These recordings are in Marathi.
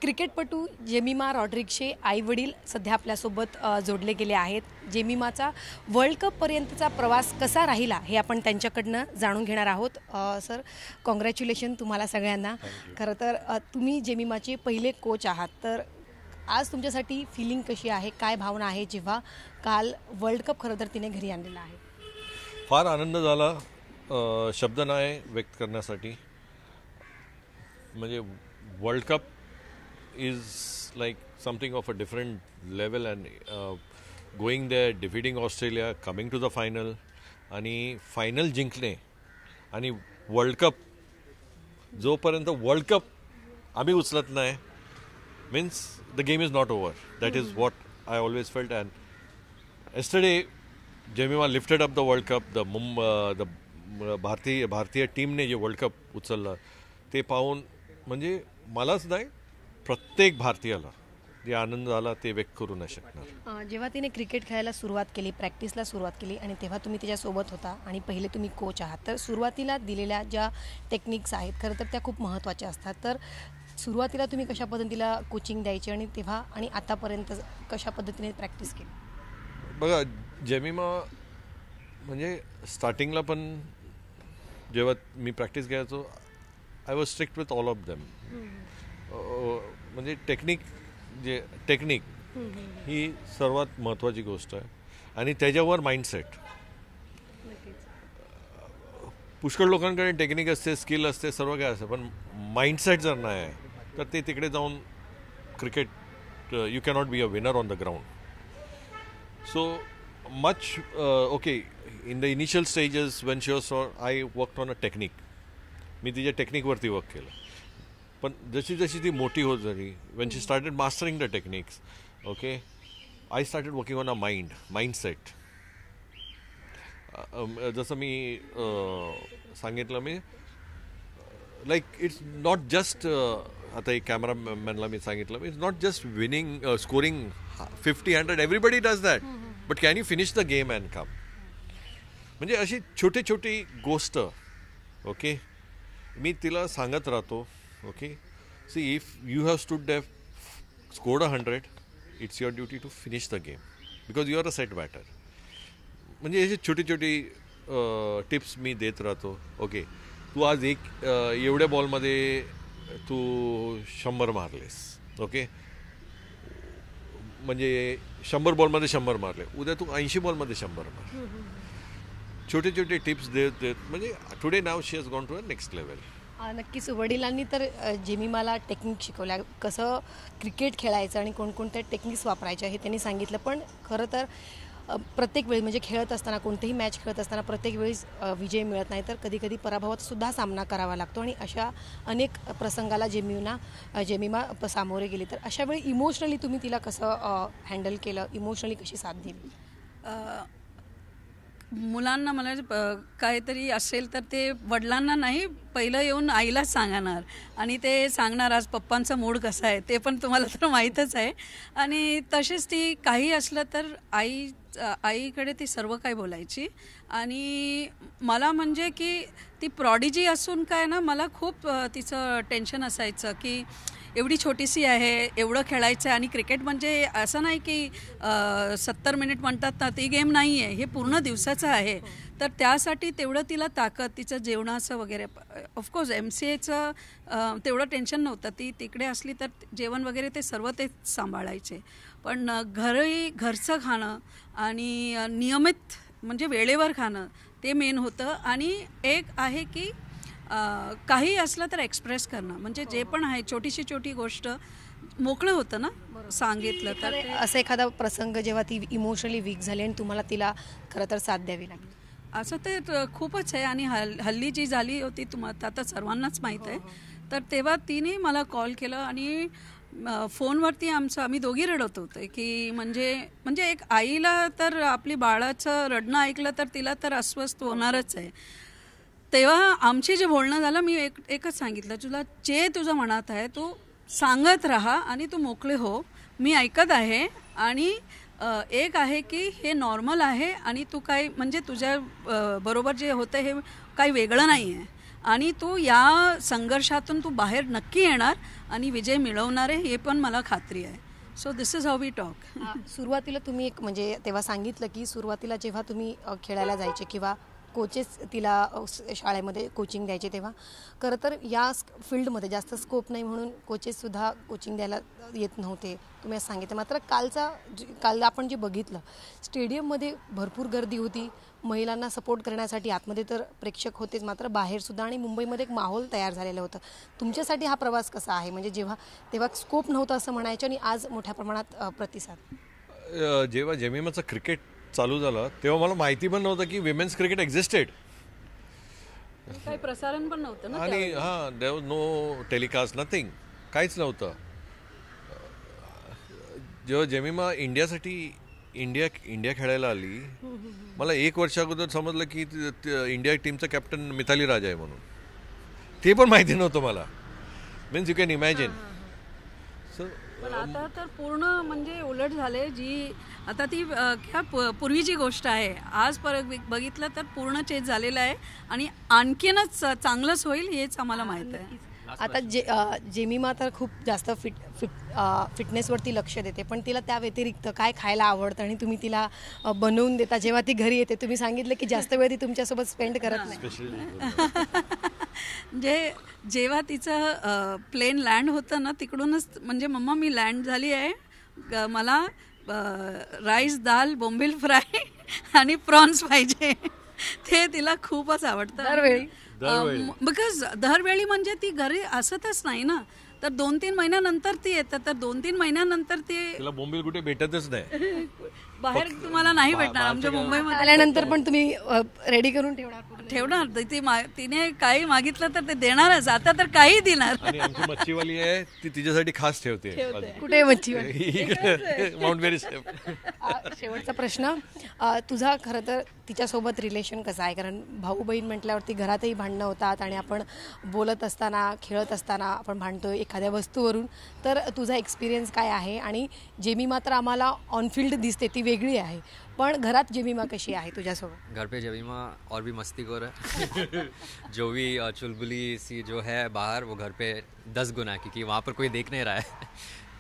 क्रिकेटपटू जेमिमा रॉड्रिग्सचे आईवडील सध्या आपल्यासोबत जोडले गेले आहेत. जेमिमाचा वर्ल्ड कपपर्यंतचा प्रवास कसा राहिला हे आपण त्यांच्याकडनं जाणून घेणार आहोत. सर, कॉंग्रॅच्युलेशन तुम्हाला सगळ्यांना. खरं तर तुम्ही जेमिमाचे पहिले कोच आहात, तर आज तुमच्यासाठी फिलिंग कशी आहे, काय भावना आहे जेव्हा काल वर्ल्ड कप खरं तर तिने घरी आणलेला आहे? फार आनंद झाला, शब्द नाही व्यक्त करण्यासाठी. म्हणजे world cup is like something of a different level and going there, defeating Australia, coming to the final आणि फायनल जिंकणे आणि वर्ल्ड कप जोपर्यंत वर्ल्ड कप आम्ही उचलत नाही means the game is not over. That is what I always felt. And yesterday Jemimah lifted up the world cup. The भारतीय टीमने जे वर्ल्ड कप उचललं ते पाहून म्हणजे मलाच नाही प्रत्येक भारतीयाला जे आनंद झाला ते व्यक्त करू नाही शकणार. जेव्हा तिने क्रिकेट खेळायला सुरुवात केली, प्रॅक्टिसला सुरुवात केली आणि तेव्हा तुम्ही तिच्यासोबत होता आणि पहिले तुम्ही कोच आहात, तर सुरुवातीला दिलेल्या ज्या टेक्निक्स आहेत खरं तर त्या खूप महत्त्वाच्या असतात. तर सुरुवातीला तुम्ही कशा पद्धतीला कोचिंग द्यायची आणि तेव्हा आणि आतापर्यंत कशा पद्धतीने प्रॅक्टिस केली? बघा, जेमिमा म्हणजे स्टार्टिंगला पण जेव्हा मी प्रॅक्टिस घ्यायचो I was strict with all of them. म्हणजे टेक्निक ही सर्वात महत्त्वाची गोष्ट आहे आणि त्याच्यावर माइंडसेट. पुष्कळ लोकांकडे टेक्निक असते, स्किल असते, सर्व काय असतं, पण माइंडसेट जर नाही आहे तर ते तिकडे जाऊन cricket you cannot be a winner on the ground. So much okay in the initial stages when she was I worked on a technique. मी तिच्या टेक्निकवरती वर्क केलं. पण जशी जशी ती मोठी होत झाली, Wien she started mastering the techniques, okay, I started working on a mindset. जसं मी सांगितलं, मी लाईक इट्स नॉट जस्ट आता एक कॅमेरामॅनला मी सांगितलं, it's not just winning scoring 50-100, everybody does that, but can you finish the game and come. म्हणजे अशी छोटी छोटी गोष्ट, ओके, मी तिला सांगत राहतो. Okay, see, if you have stood there, scored 100, it's your duty to finish the game because you are a set batter. म्हणजे अशी छोटी छोटी टिप्स मी देत राहतो. ओके, तू आज एवढ्या बॉलमध्ये तू 100 मारलेस, ओके, म्हणजे 100 बॉलमध्ये 100 मारले, उद्या तू 80 बॉलमध्ये 100 मार. छोटे छोटे टिप्स देत म्हणजे today now she has gone to a next level. नक्कीच. वडिलांनी तर जेमिमाला टेक्निक शिकवल्या, कसं क्रिकेट खेळायचं आणि कोणकोणत्या टेक्निक्स वापरायच्या हे त्यांनी सांगितलं. पण खरं तर प्रत्येक वेळी म्हणजे खेळत असताना, कोणतेही मॅच खेळत असताना प्रत्येक वेळेस विजय मिळत नाही, तर कधी कधी पराभवात सुद्धा सामना करावा लागतो आणि अशा अनेक प्रसंगाला जेमिमा सामोरे गेली. तर अशा वेळी इमोशनली तुम्ही तिला कसं हँडल केलं, इमोशनली कशी साथ दिली? मुलांना मला काहीतरी असेल तर ते वडिलांना नाही, पहिलं येऊन आईलाच सांगणार आणि ते सांगणार आज पप्पांचा मूड कसा आहे ते पण तुम्हाला तर माहीतच आहे. आणि तसेच ती काही असलं तर आईकडे ती सर्व काही बोलायची. आणि मला म्हणजे की ती प्रॉडिजी असून काय ना, मला खूप तिचं टेन्शन असायचं की एवढी छोटीशी आहे, एवढं खेळायचं आहे. आणि क्रिकेट म्हणजे असं नाही की 70 मिनिट म्हणतात ना, ती गेम नाही आहे, हे पूर्ण दिवसाचं आहे. तर त्यासाठी तेवढं तिला ताकद, तिचं जेवणाचं वगैरे, ऑफकोर्स MCAचं तेवढं टेन्शन नव्हतं. ती तिकडे असली तर जेवण वगैरे ते सर्व ते सांभाळायचे. पण घरचं खाणं आणि नियमित म्हणजे वेळेवर खाणं ते मेन होतं. आणि एक आहे की काही असलं तर एक्सप्रेस करणं, म्हणजे जे पण आहे छोटी गोष्ट मोकळं होतं ना सांगितलं तर. असं एखादा प्रसंग जेव्हा ती इमोशनली वीक झाली आणि तुम्हाला तिला खरं तर साथ द्यावी लागली? असं ते खूपच आहे. आणि हल्ली जी झाली होती तुम्हाला आता सर्वांनाच माहीत आहे. तर तेव्हा तिने मला कॉल केलं आणि फोनवरती आम्ही दोघी रडत होते की म्हणजे एक आईला तर आपली बाळाचं रडणं ऐकलं तर तिला तर अस्वस्थ होणारच आहे. तेव्हा आमचे जे बोलणं झालं, मी एकच सांगितलं, तुला जे तुझं मनात आहे तू सांगत राहा आणि तू मोकळे हो, मी ऐकत आहे. आणि एक आहे की हे नॉर्मल आहे आणि तू काय म्हणजे तुझ्या बरोबर जे होतं हे काही वेगळं नाही आहे. आणि तू या संघर्षातून तू बाहेर नक्की येणार आणि विजय मिळवणार आहे, हे पण मला खात्री आहे. So this is how we talk. सुरुवातीला तुम्ही एक म्हणजे तेव्हा सांगितलं की सुरुवातीला जेव्हा तुम्ही खेळायला जायचे किंवा कोचेस तिला शाळेमध्ये कोचिंग द्यायचे, तेव्हा खरं तर या फील्डमध्ये जास्त स्कोप नाही म्हणून कोचेससुद्धा कोचिंग द्यायला येत नव्हते, तुम्ही असं सांगितलं. मात्र काल आपण जे बघितलं स्टेडियममध्ये भरपूर गर्दी होती, महिलांना सपोर्ट करण्यासाठी आतमध्ये तर प्रेक्षक होतेच, मात्र बाहेरसुद्धा, आणि मुंबईमध्ये एक माहोल तयार झालेलं होतं. तुमच्यासाठी हा प्रवास कसा आहे, म्हणजे तेव्हा स्कोप नव्हतं असं म्हणायचं आणि आज मोठ्या प्रमाणात प्रतिसाद? जेव्हा जेमिमाचं क्रिकेट चालू झालं तेव्हा मला माहिती पण नव्हतं की विमेन्स क्रिकेट एक्झिस्टेड. काही प्रसारण पण नव्हतं ना, आणि हां, there was no telecast, nothing, काहीच नव्हतं. जेव्हा जेमिमा इंडिया खेळायला आली, मला 1 वर्ष अगोदर समजलं की इंडिया टीमचं कॅप्टन मिताली राज आहे म्हणून. ते पण माहिती नव्हतं मला. Means you can imagine. So पण आता तर पूर्ण म्हणजे उलट झाले. जी आता ती पूर्वीची गोष्ट आहे, आज परत बघितलं तर पूर्ण चेंज झालेलं आहे आणि आणखीनच चांगलंच होईल हेच आम्हाला माहीत आहे. आता जेमिमा तर खूप जास्त फिटनेसवरती लक्ष देते, पण तिला त्या व्यतिरिक्त काय खायला आवडतं आणि तुम्ही तिला बनवून देता जेव्हा ती घरी येते? तुम्ही सांगितलं की जास्त वेळ ती तुमच्यासोबत स्पेंड करत नाही. जेव्हा तिचं प्लेन लँड होतं ना, तिकडूनच म्हणजे मम्मा मी लँड झाली आहे, मला राईस दाल बोंबील फ्राय आणि प्रॉन्स पाहिजे. ते तिला खूपच आवडतं दरवेळी. बिकॉज दरवेळी म्हणजे ती घरी असतच नाही ना, तर 2-3 महिन्यानंतर ती येतं, तर 2-3 महिन्यानंतर ती तिला बोंबील कुठे भेटतच नाही. बाहेर तुम्हाला नाही भेटणार. आमच्या मुंबईमध्ये आल्यानंतर पण तुम्ही रेडी करून ठेवणार? तिने काही मागितलं तर ते देणारच. आता तर काही देणार. आणि आमची मच्छीवाली आहे, ती तिच्यासाठी खास ठेवते. कुठे मच्छीवाली? माउंट मेरी. शेवटचा प्रश्न, तुझा खरं तर तिच्यासोबत रिलेशन कसं आहे? कारण भाऊ बहीण म्हटल्यावरती घरातही भांडणं होतात आणि आपण बोलत असताना खेळत असताना आपण भांडतो एखाद्या वस्तूवरून, तर तुझा एक्सपिरियन्स काय आहे? आणि जेमिमा तर आम्हाला ऑनफिल्ड दिसते, ती वेगळी आहे, पण घरात जेमिमा कशी आहे तुझ्यासोबत? घर पे जेमिमा और भी मस्तीखोर है. जो भी चुलबुली सी जो है बाहर, वो घर पे 10 गुना है, क्योंकि वहाँ पर कोई देख नहीं रहा है.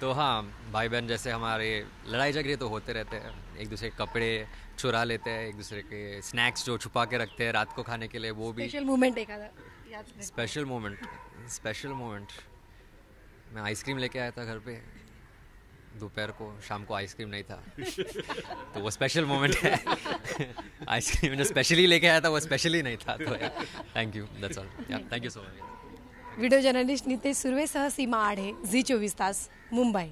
तो हाँ, भाई बहन जैसे हमारे लड़ाई झगड़े तो होते रहते हैं, एक दूसरे के कपड़े चुरा लेते हैं, एक दूसरे के स्नैक्स जो छुपा के रखते हैं रात को खाने के लिए, वो भी स्पेशल मोमेंट एखादा? स्पेशल मोमेंट मैं आइसक्रीम लेके आया था घर पे दोपहर को, शाम को आइसक्रीम नहीं था. तो वो स्पेशल मोमेंट है. आइसक्रीम जो स्पेशली लेके आया था वो स्पेशली नहीं था. तो thank you, that's all. Thank you so much. Video journalist Nitesh सुर्वेसह सीमा आढे, झी 24 तास, मुंबई.